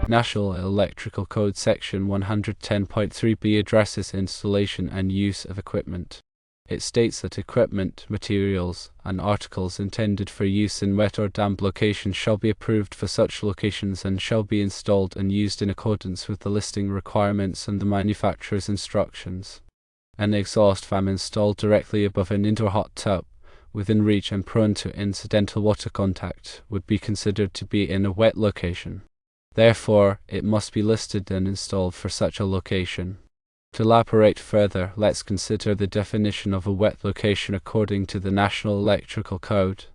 National Electrical Code Section 110.3b addresses installation and use of equipment. It states that equipment, materials, and articles intended for use in wet or damp locations shall be approved for such locations and shall be installed and used in accordance with the listing requirements and the manufacturer's instructions. An exhaust fan installed directly above an indoor hot tub, within reach and prone to incidental water contact, would be considered to be in a wet location. Therefore, it must be listed and installed for such a location. To elaborate further, let's consider the definition of a wet location according to the National Electrical Code.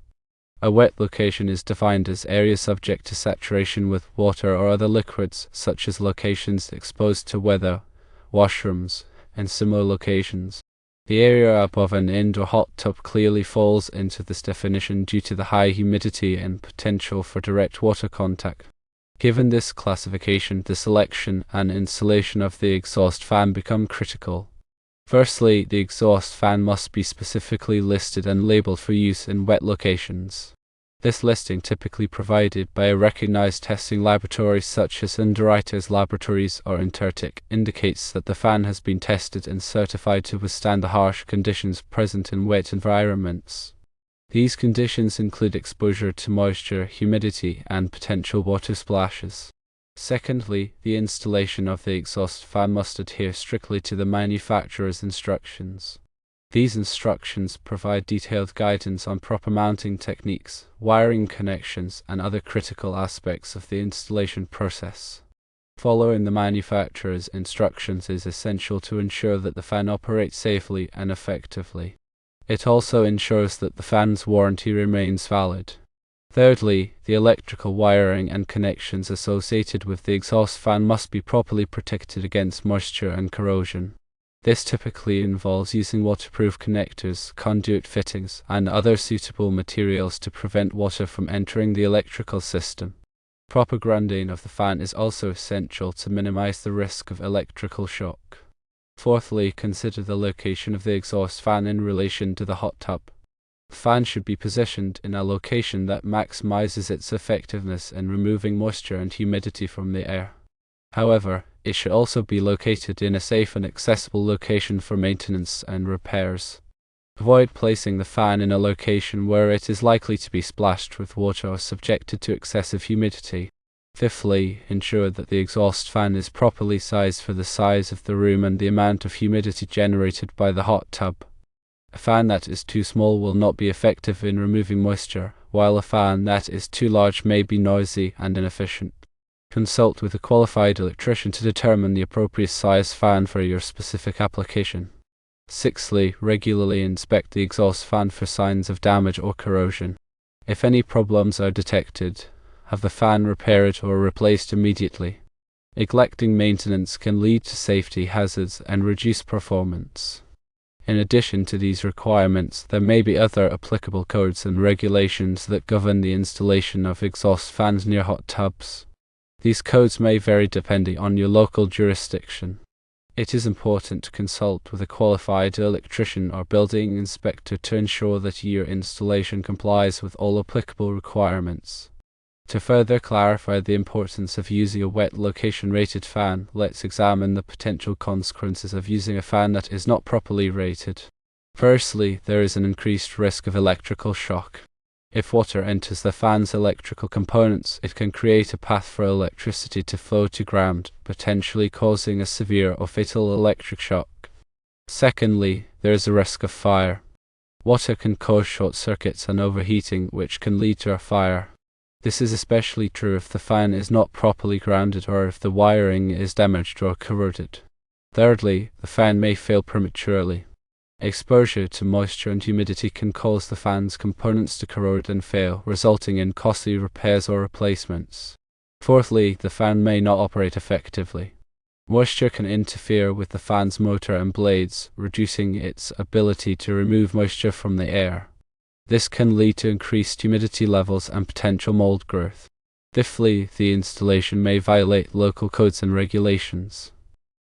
A wet location is defined as area subject to saturation with water or other liquids, such as locations exposed to weather, washrooms, and similar locations. The area above an indoor hot tub clearly falls into this definition due to the high humidity and potential for direct water contact. Given this classification, the selection and installation of the exhaust fan become critical. Firstly, the exhaust fan must be specifically listed and labeled for use in wet locations. This listing, typically provided by a recognized testing laboratory such as Underwriters Laboratories or Intertic, indicates that the fan has been tested and certified to withstand the harsh conditions present in wet environments. These conditions include exposure to moisture, humidity, and potential water splashes. Secondly, the installation of the exhaust fan must adhere strictly to the manufacturer's instructions. These instructions provide detailed guidance on proper mounting techniques, wiring connections, and other critical aspects of the installation process. Following the manufacturer's instructions is essential to ensure that the fan operates safely and effectively. It also ensures that the fan's warranty remains valid. Thirdly, the electrical wiring and connections associated with the exhaust fan must be properly protected against moisture and corrosion. This typically involves using waterproof connectors, conduit fittings, and other suitable materials to prevent water from entering the electrical system. Proper grounding of the fan is also essential to minimize the risk of electrical shock. Fourthly, consider the location of the exhaust fan in relation to the hot tub. The fan should be positioned in a location that maximizes its effectiveness in removing moisture and humidity from the air. However, it should also be located in a safe and accessible location for maintenance and repairs. Avoid placing the fan in a location where it is likely to be splashed with water or subjected to excessive humidity. Fifthly, ensure that the exhaust fan is properly sized for the size of the room and the amount of humidity generated by the hot tub. A fan that is too small will not be effective in removing moisture, while a fan that is too large may be noisy and inefficient. Consult with a qualified electrician to determine the appropriate size fan for your specific application. Sixthly, regularly inspect the exhaust fan for signs of damage or corrosion. If any problems are detected, have the fan repaired or replaced immediately. Neglecting maintenance can lead to safety hazards and reduce performance. In addition to these requirements, there may be other applicable codes and regulations that govern the installation of exhaust fans near hot tubs. These codes may vary depending on your local jurisdiction. It is important to consult with a qualified electrician or building inspector to ensure that your installation complies with all applicable requirements. To further clarify the importance of using a wet location rated fan, let's examine the potential consequences of using a fan that is not properly rated. Firstly, there is an increased risk of electrical shock. If water enters the fan's electrical components, it can create a path for electricity to flow to ground, potentially causing a severe or fatal electric shock. Secondly, there is a risk of fire. Water can cause short circuits and overheating, which can lead to a fire. This is especially true if the fan is not properly grounded or if the wiring is damaged or corroded. Thirdly, the fan may fail prematurely. Exposure to moisture and humidity can cause the fan's components to corrode and fail, resulting in costly repairs or replacements. Fourthly, the fan may not operate effectively. Moisture can interfere with the fan's motor and blades, reducing its ability to remove moisture from the air. This can lead to increased humidity levels and potential mold growth. Fifthly, the installation may violate local codes and regulations.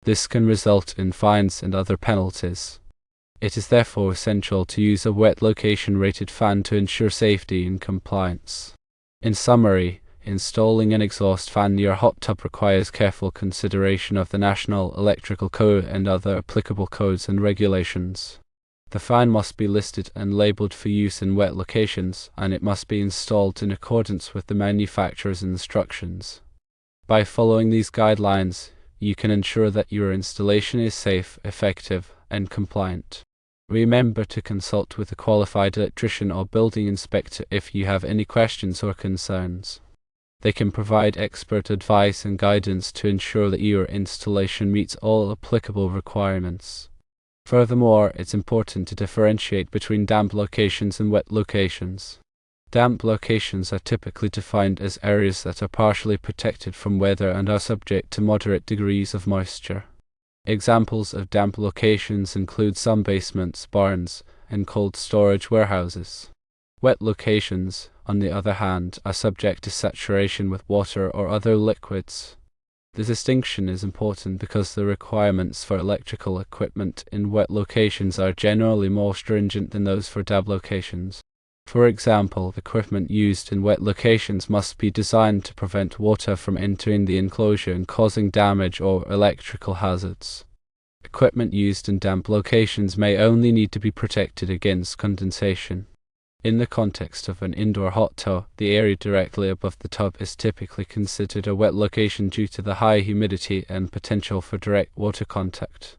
This can result in fines and other penalties. It is therefore essential to use a wet location rated fan to ensure safety and compliance. In summary, Installing an exhaust fan near a hot tub requires careful consideration of the National Electrical Code and other applicable codes and regulations. The fan must be listed and labeled for use in wet locations, and it must be installed in accordance with the manufacturer's instructions. By following these guidelines, you can ensure that your installation is safe, effective, and compliant. Remember to consult with a qualified electrician or building inspector if you have any questions or concerns. They can provide expert advice and guidance to ensure that your installation meets all applicable requirements. Furthermore, it's important to differentiate between damp locations and wet locations. Damp locations are typically defined as areas that are partially protected from weather and are subject to moderate degrees of moisture. Examples of damp locations include some basements, barns, and cold storage warehouses. Wet locations, on the other hand, are subject to saturation with water or other liquids. The distinction is important because the requirements for electrical equipment in wet locations are generally more stringent than those for damp locations. For example, the equipment used in wet locations must be designed to prevent water from entering the enclosure and causing damage or electrical hazards. Equipment used in damp locations may only need to be protected against condensation. In the context of an indoor hot tub, the area directly above the tub is typically considered a wet location due to the high humidity and potential for direct water contact.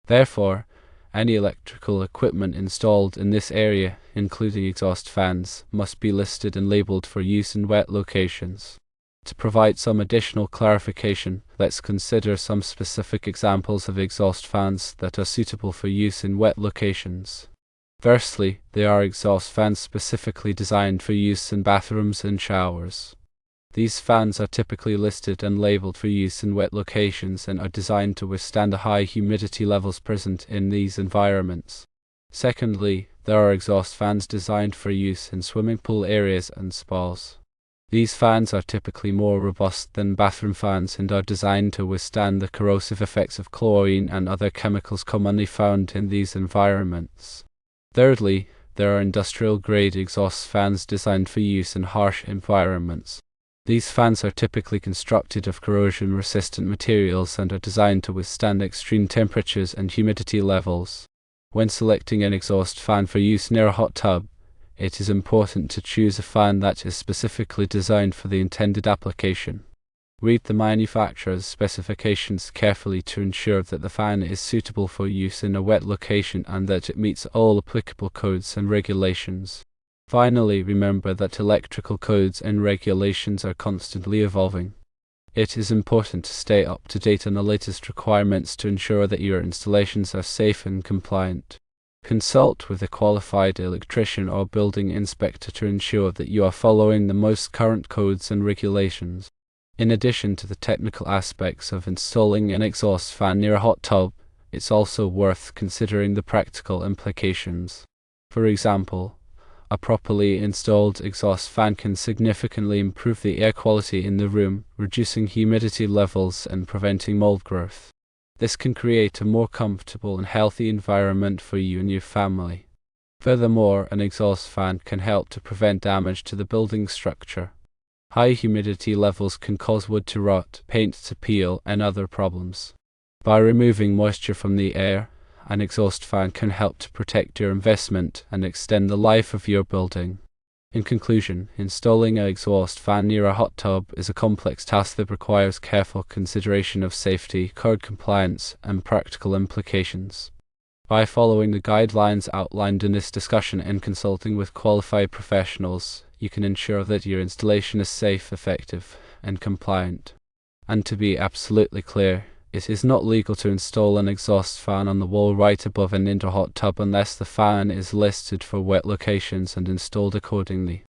Therefore, any electrical equipment installed in this area, including exhaust fans, must be listed and labeled for use in wet locations. To provide some additional clarification, let's consider some specific examples of exhaust fans that are suitable for use in wet locations. Firstly, there are exhaust fans specifically designed for use in bathrooms and showers. These fans are typically listed and labeled for use in wet locations and are designed to withstand the high humidity levels present in these environments. Secondly, there are exhaust fans designed for use in swimming pool areas and spas. These fans are typically more robust than bathroom fans and are designed to withstand the corrosive effects of chlorine and other chemicals commonly found in these environments. Thirdly, there are industrial-grade exhaust fans designed for use in harsh environments. These fans are typically constructed of corrosion-resistant materials and are designed to withstand extreme temperatures and humidity levels. When selecting an exhaust fan for use near a hot tub, it is important to choose a fan that is specifically designed for the intended application. Read the manufacturer's specifications carefully to ensure that the fan is suitable for use in a wet location and that it meets all applicable codes and regulations. Finally, remember that electrical codes and regulations are constantly evolving. It is important to stay up to date on the latest requirements to ensure that your installations are safe and compliant. Consult with a qualified electrician or building inspector to ensure that you are following the most current codes and regulations. In addition to the technical aspects of installing an exhaust fan near a hot tub, it's also worth considering the practical implications. For example, a properly installed exhaust fan can significantly improve the air quality in the room, reducing humidity levels and preventing mold growth. This can create a more comfortable and healthy environment for you and your family. Furthermore, an exhaust fan can help to prevent damage to the building structure. High humidity levels can cause wood to rot, paint to peel, and other problems. By removing moisture from the air, an exhaust fan can help to protect your investment and extend the life of your building. In conclusion, installing an exhaust fan near a hot tub is a complex task that requires careful consideration of safety, code compliance, and practical implications. By following the guidelines outlined in this discussion and consulting with qualified professionals, you can ensure that your installation is safe, effective, and compliant. And to be absolutely clear, it is not legal to install an exhaust fan on the wall right above an indoor hot tub unless the fan is listed for wet locations and installed accordingly.